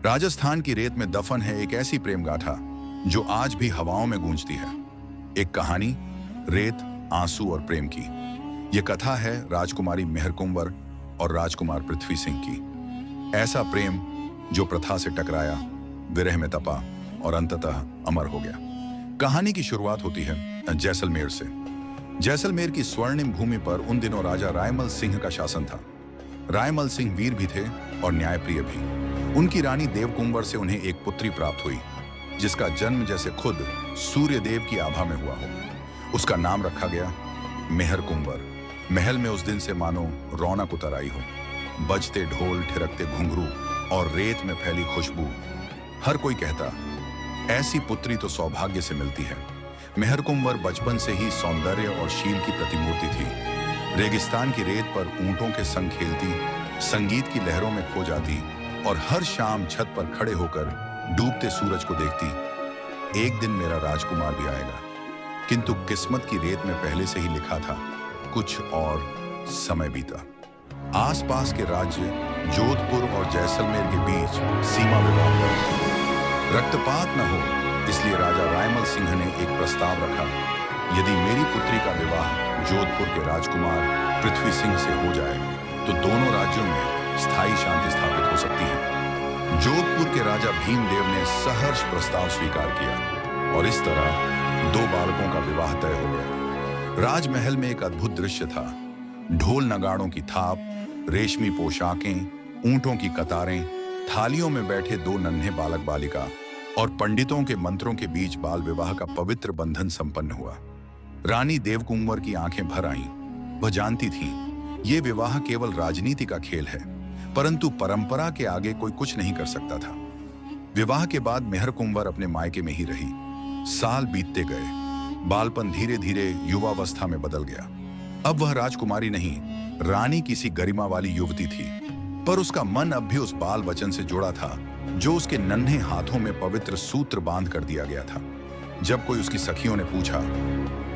राजस्थान की रेत में दफन है एक ऐसी प्रेम गाथा जो आज भी हवाओं में गूंजती है। एक कहानी, रेत, आंसू और प्रेम की। यह कथा है राजकुमारी मेहर कुंवर और राजकुमार पृथ्वी सिंह की। ऐसा प्रेम जो प्रथा से टकराया, विरह में तपा और अंततः अमर हो गया। कहानी की शुरुआत होती है जैसलमेर से। जैसलमेर की स्वर्णिम भूमि पर उन दिनों राजा रायमल सिंह का शासन था। रायमल सिंह वीर भी थे और न्यायप्रिय भी। उनकी रानी देवकुंवर से उन्हें एक पुत्री प्राप्त हुई जिसका जन्म जैसे खुद सूर्य देव की आभा में हुआ हो। उसका नाम रखा गया मेहर कुंवर। महल में उस दिन से मानो रौनक उतर आई हो। बजते ढोल, ठिरकते घुंघरू और रेत में फैली खुशबू। हर कोई कहता, ऐसी पुत्री तो सौभाग्य से मिलती है। मेहर कुंवर बचपन से ही सौंदर्य और शील की प्रतिमूर्ति थी। रेगिस्तान की रेत पर ऊंटों के संग खेलती, संगीत की लहरों में खो जाती और हर शाम छत पर खड़े होकर डूबते सूरज को देखती। एक दिन मेरा राजकुमार भी आएगा। किंतु किस्मत की रेत में पहले से ही लिखा था कुछ और। समय बीता। आसपास के राज्य जोधपुर और जैसलमेर के बीच सीमा विवाद पर रक्तपात न हो, इसलिए राजा रायमल सिंह ने एक प्रस्ताव रखा। यदि मेरी पुत्री का विवाह जोधपुर के राजकुमार पृथ्वी सिंह से हो जाए तो दोनों राज्यों में स्थायी शांति स्थापित हो सकती है। जोधपुर के राजा भीमदेव ने सहर्ष प्रस्ताव स्वीकार किया और इस तरह दो बालकों का विवाह तय हो गया। राजमहल में एक अद्भुत दृश्य था। ढोल नगाड़ों की थाप, रेशमी पोशाकें, ऊंटों की कतारें, थालियों में बैठे दो नन्हे बालक बालिका और पंडितों के मंत्रों के बीच बाल विवाह का पवित्र बंधन संपन्न हुआ। रानी देवकुंवर की आंखें भर आईं। वह जानती थी ये विवाह केवल राजनीति का खेल है, परंतु परंपरा के आगे कोई कुछ नहीं कर सकता था। विवाह के बाद मेहर कुंवर अपने मायके में ही रही। साल बीतते गए। बालपन धीरे धीरे युवावस्था में बदल गया। अब वह राजकुमारी नहीं, रानी किसी गरिमा वाली युवती थी, पर उसका मन अब भी उस बाल वचन से जुड़ा था जो उसके नन्हे हाथों में पवित्र सूत्र बांध कर दिया गया था। जब कोई उसकी सखियों ने पूछा,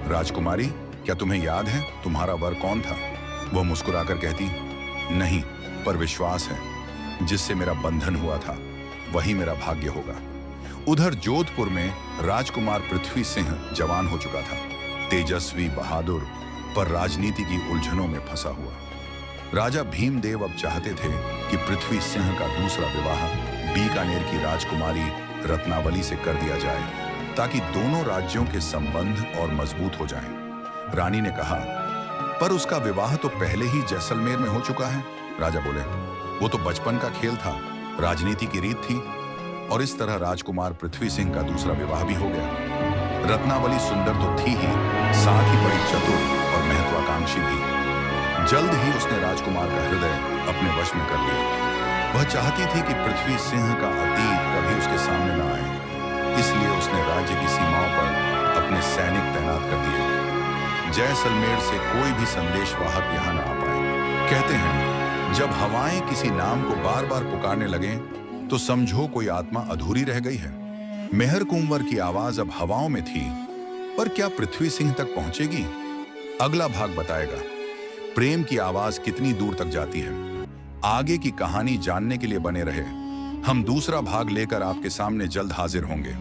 राजकुमारी, क्या तुम्हें याद है तुम्हारा वर कौन था? वह मुस्कुराकर कहती, नहीं, पर विश्वास है जिससे मेरा बंधन हुआ था वही मेरा भाग्य होगा। उधर जोधपुर में राजकुमार पृथ्वी सिंह जवान हो चुका था, तेजस्वी, बहादुर, पर राजनीति की उलझनों में फंसा हुआ। राजा भीमदेव अब चाहते थे कि पृथ्वी सिंह का दूसरा विवाह बीकानेर की राजकुमारी रत्नावली से कर दिया जाए ताकि दोनों राज्यों के संबंध और मजबूत हो जाएं। रानी ने कहा, पर उसका विवाह तो पहले ही जैसलमेर में हो चुका है। राजा बोले, वो तो बचपन का खेल था, राजनीति की रीत थी। और इस तरह राजकुमार पृथ्वी सिंह का दूसरा विवाह भी हो गया। रत्नावली सुंदर तो थी ही, साथ ही बड़ी चतुर और महत्वाकांक्षी भी। जल्द ही उसने राजकुमार का हृदय अपने वश में कर लिया। वह चाहती थी कि पृथ्वी सिंह का अतीत कभी उसके सामने न आए, इसलिए उसने राज्य की सीमाओं पर अपने सैनिक तैनात कर दिए। जैसलमेर से कोई भी संदेशवाहक यहाँ न आ पाए। कहते हैं, जब हवाएं किसी नाम को बार बार पुकारने लगें तो समझो कोई आत्मा अधूरी रह गई है। मेहर कुंवर की आवाज अब हवाओं में थी, पर क्या पृथ्वी सिंह तक पहुंचेगी? अगला भाग बताएगा प्रेम की आवाज कितनी दूर तक जाती है। आगे की कहानी जानने के लिए बने रहे। हम दूसरा भाग लेकर आपके सामने जल्द हाजिर होंगे।